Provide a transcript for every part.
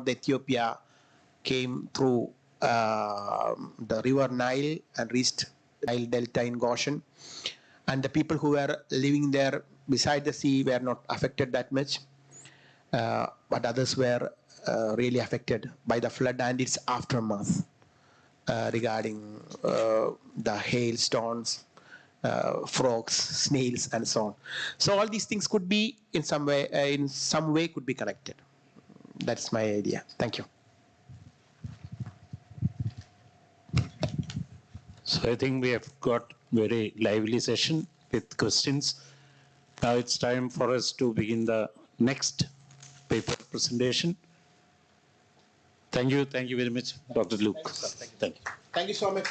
Ethiopia came through the river Nile and reached Nile Delta in Goshen. And the people who were living there beside the sea were not affected that much, but others were really affected by the flood and its aftermath regarding the hailstones, frogs, snails, and so on. So all these things could be in some way could be connected. That's my idea. Thank you. So I think we have got very lively session with questions. Now it's time for us to begin the next paper presentation. Thank you very much, Dr. Luke. Thank you. Thank you so much.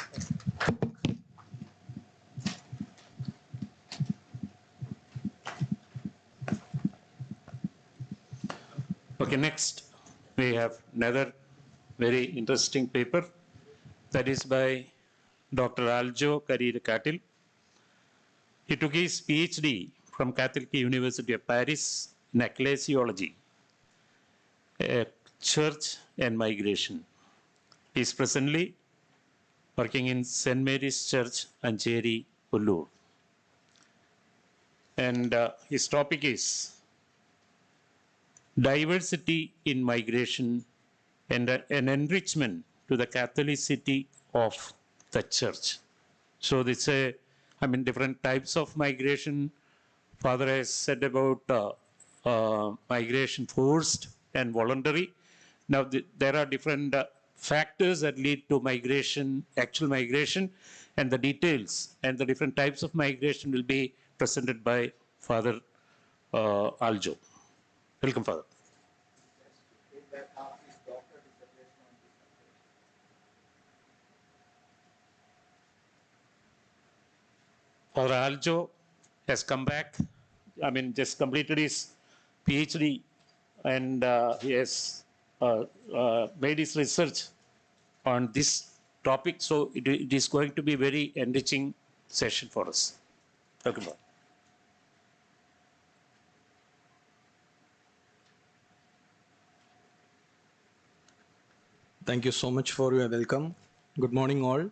Okay, next we have another very interesting paper that is by Dr. Aljo Karir-Katil. He took his PhD from Catholic University of Paris in ecclesiology, church and migration. He is presently working in St. Mary's Church, Ancheri, Pullur. And his topic is diversity in migration and an enrichment to the Catholicity of the church. So this is different types of migration. Father has said about migration forced and voluntary. Now there are different factors that lead to migration, actual migration, and the details and the different types of migration will be presented by Father Aljo. Welcome, Father. Father Aljo has come back, just completed his PhD, and he has made his research on this topic, so it is going to be very enriching session for us. Welcome, Father. Thank you so much for your welcome. Good morning, all.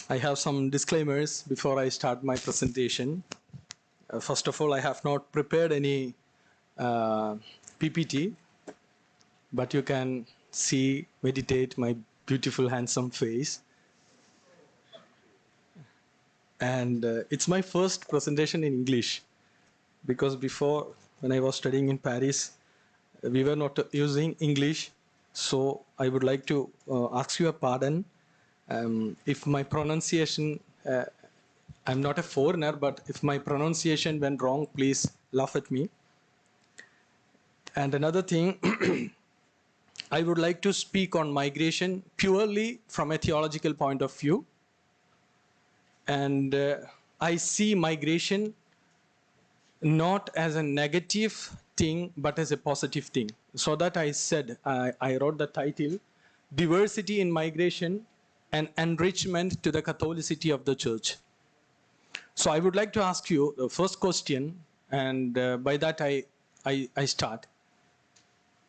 I have some disclaimers before I start my presentation. First of all, I have not prepared any PPT, but you can meditate my beautiful, handsome face. And it's my first presentation in English, because before, when I was studying in Paris, we were not using English. So I would like to ask you a pardon if my pronunciation, I'm not a foreigner, but if my pronunciation went wrong, please laugh at me. And another thing, I would like to speak on migration purely from a theological point of view. And I see migration not as a negative thing, but as a positive thing. So that I said, I wrote the title, Diversity in Migration and Enrichment to the Catholicity of the Church. So I would like to ask you the first question, and by that I start.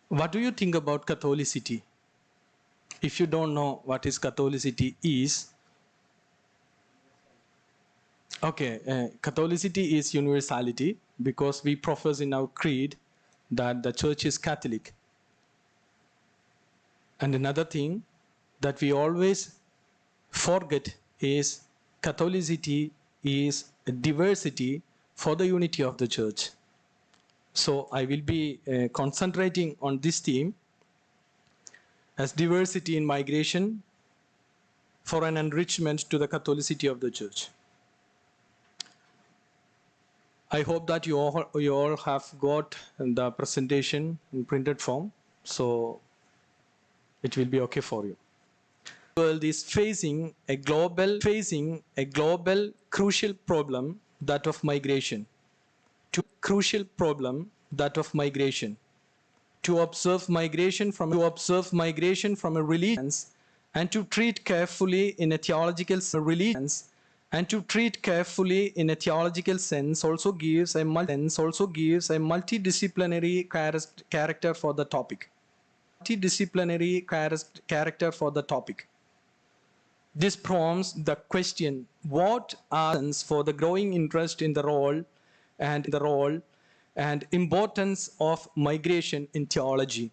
What do you think about Catholicity? If you don't know what is Catholicity is, okay, Catholicity is universality, because we profess in our creed that the church is Catholic. And another thing that we always forget is Catholicity is a diversity for the unity of the church. So I will be concentrating on this theme as diversity in migration for an enrichment to the Catholicity of the church. I hope that you all have got the presentation in printed form, so it will be okay for you. The world is facing a global crucial problem, that of migration. To observe migration from a religion and to treat carefully in a theological and to treat carefully in a theological sense also gives a multidisciplinary character for the topic. This prompts the question, what are reasons for the growing interest in the role and importance of migration in theology?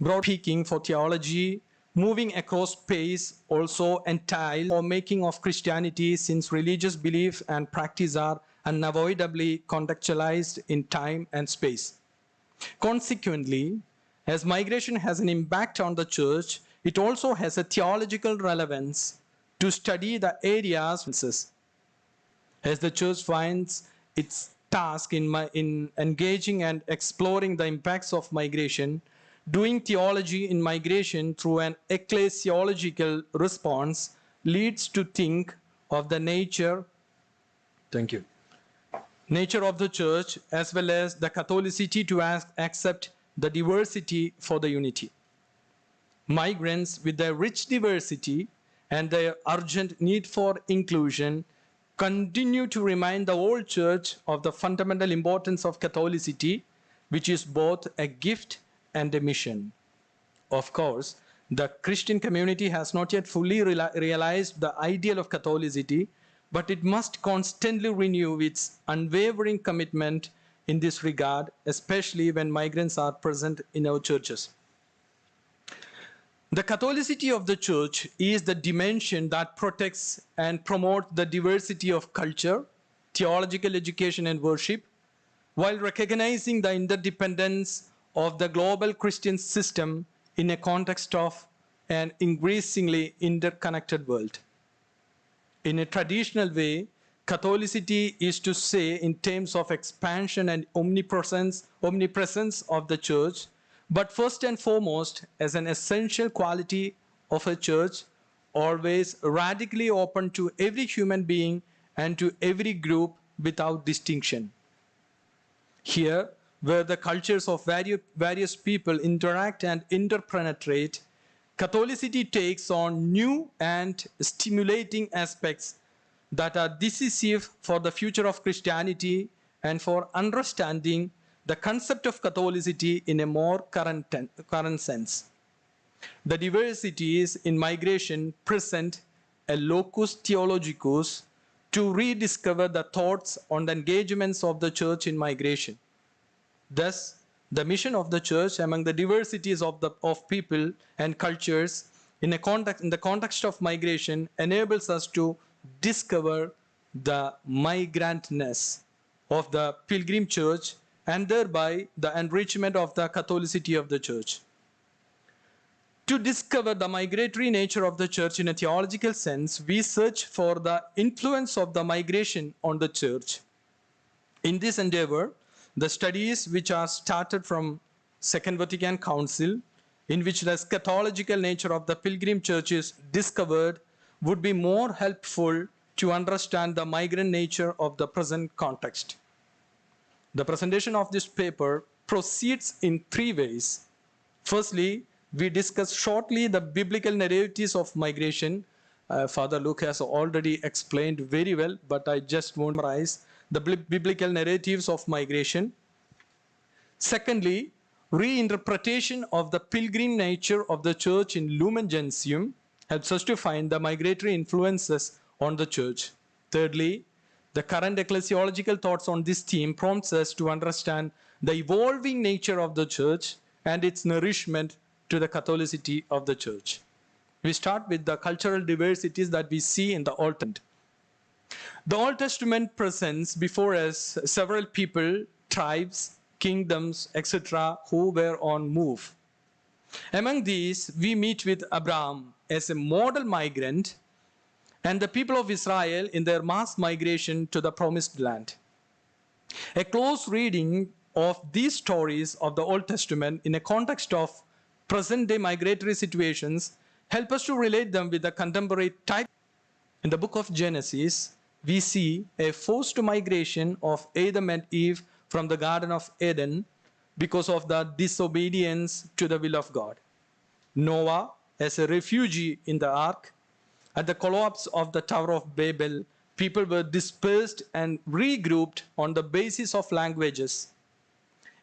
Broadly speaking, for theology, moving across space also entails or making of Christianity, since religious belief and practice are unavoidably contextualized in time and space. Consequently, as migration has an impact on the church, it also has a theological relevance to study the areas as the church finds its task in engaging and exploring the impacts of migration. Doing theology in migration through an ecclesiological response leads to think of the nature of the church as well as the Catholicity to accept the diversity for the unity. Migrants with their rich diversity and their urgent need for inclusion continue to remind the old church of the fundamental importance of Catholicity, which is both a gift and a mission. Of course, the Christian community has not yet fully realized the ideal of Catholicity, but it must constantly renew its unwavering commitment in this regard, especially when migrants are present in our churches. The Catholicity of the church is the dimension that protects and promotes the diversity of culture, theological education and worship, while recognizing the interdependence of the global Christian system in a context of an increasingly interconnected world. In a traditional way, Catholicity is to say in terms of expansion and omnipresence of the church, but first and foremost as an essential quality of a church, always radically open to every human being and to every group without distinction. Here, where the cultures of various people interact and interpenetrate, Catholicity takes on new and stimulating aspects that are decisive for the future of Christianity and for understanding the concept of Catholicity in a more current sense. The diversities in migration present a locus theologicus to rediscover the thoughts on the engagements of the church in migration. Thus, the mission of the church among the diversities of people and cultures in the context of migration enables us to discover the migrantness of the pilgrim church and thereby the enrichment of the Catholicity of the church. To discover the migratory nature of the church in a theological sense, we search for the influence of the migration on the church. In this endeavor, the studies which are started from Second Vatican Council, in which the eschatological nature of the pilgrim church is discovered, would be more helpful to understand the migrant nature of the present context. The presentation of this paper proceeds in three ways. Firstly, we discuss shortly the biblical narratives of migration. Father Luke has already explained very well, but I just want to summarize the biblical narratives of migration. Secondly, reinterpretation of the pilgrim nature of the church in Lumen Gentium helps us to find the migratory influences on the church. Thirdly, the current ecclesiological thoughts on this theme prompts us to understand the evolving nature of the church and its nourishment to the Catholicity of the church. We start with the cultural diversities that we see in the Old Testament. The Old Testament presents before us several people, tribes, kingdoms, etc., who were on move. Among these, we meet with Abraham as a model migrant and the people of Israel in their mass migration to the promised land. A close reading of these stories of the Old Testament in a context of present-day migratory situations help us to relate them with the contemporary type. In the book of Genesis, we see a forced migration of Adam and Eve from the Garden of Eden because of the disobedience to the will of God. Noah as a refugee in the ark, at the collapse of the Tower of Babel, people were dispersed and regrouped on the basis of languages.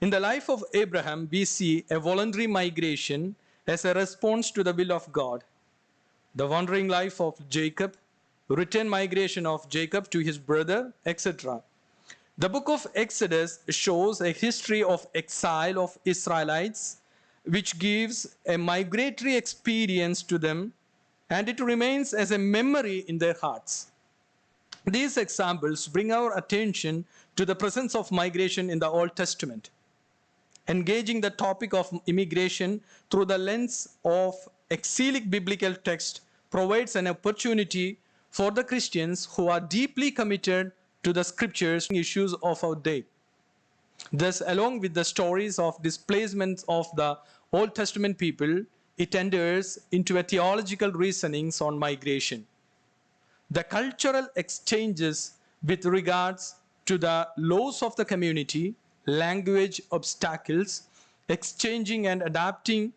In the life of Abraham, we see a voluntary migration as a response to the will of God. The wandering life of Jacob, return migration of Jacob to his brother, etc. The book of Exodus shows a history of exile of Israelites, which gives a migratory experience to them, and it remains as a memory in their hearts. These examples bring our attention to the presence of migration in the Old Testament. Engaging the topic of immigration through the lens of exilic biblical text provides an opportunity for the Christians who are deeply committed to the scriptures issues of our day. Thus, along with the stories of displacement of the Old Testament people, it enters into a theological reasonings on migration. The cultural exchanges with regards to the laws of the community, language obstacles, exchanging and adapting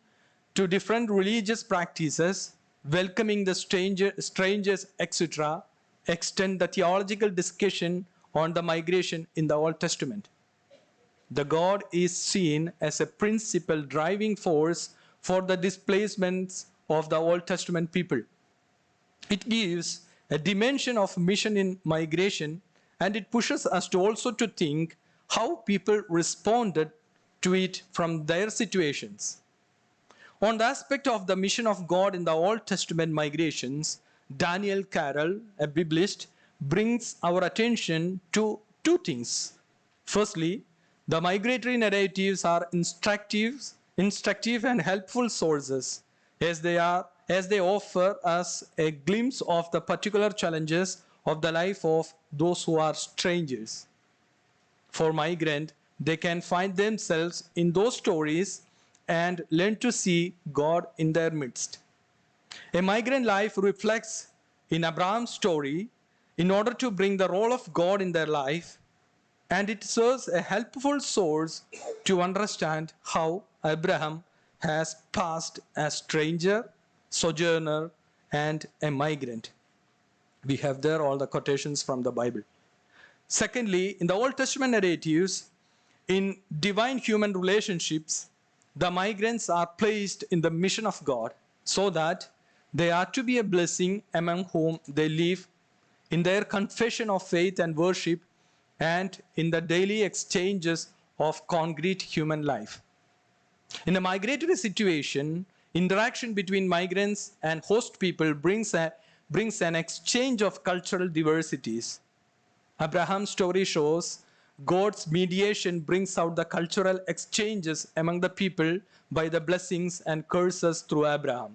to different religious practices, welcoming the strangers, etc., extend the theological discussion on the migration in the Old Testament. The God is seen as a principal driving force for the displacements of the Old Testament people. It gives a dimension of mission in migration, and it pushes us to also to think how people responded to it from their situations. On the aspect of the mission of God in the Old Testament migrations, Daniel Carroll, a Biblist, brings our attention to two things. Firstly, the migratory narratives are instructive and helpful sources as they offer us a glimpse of the particular challenges of the life of those who are strangers. For migrant, they can find themselves in those stories and learn to see God in their midst. A migrant life reflects in Abraham's story in order to bring the role of God in their life, and it serves a helpful source to understand how Abraham has passed as stranger, sojourner, and a migrant. We have there all the quotations from the Bible. Secondly, in the Old Testament narratives, in divine human relationships, the migrants are placed in the mission of God so that they are to be a blessing among whom they live in their confession of faith and worship and in the daily exchanges of concrete human life. In a migratory situation, interaction between migrants and host people brings an exchange of cultural diversities. Abraham's story shows God's mediation brings out the cultural exchanges among the people by the blessings and curses through Abraham.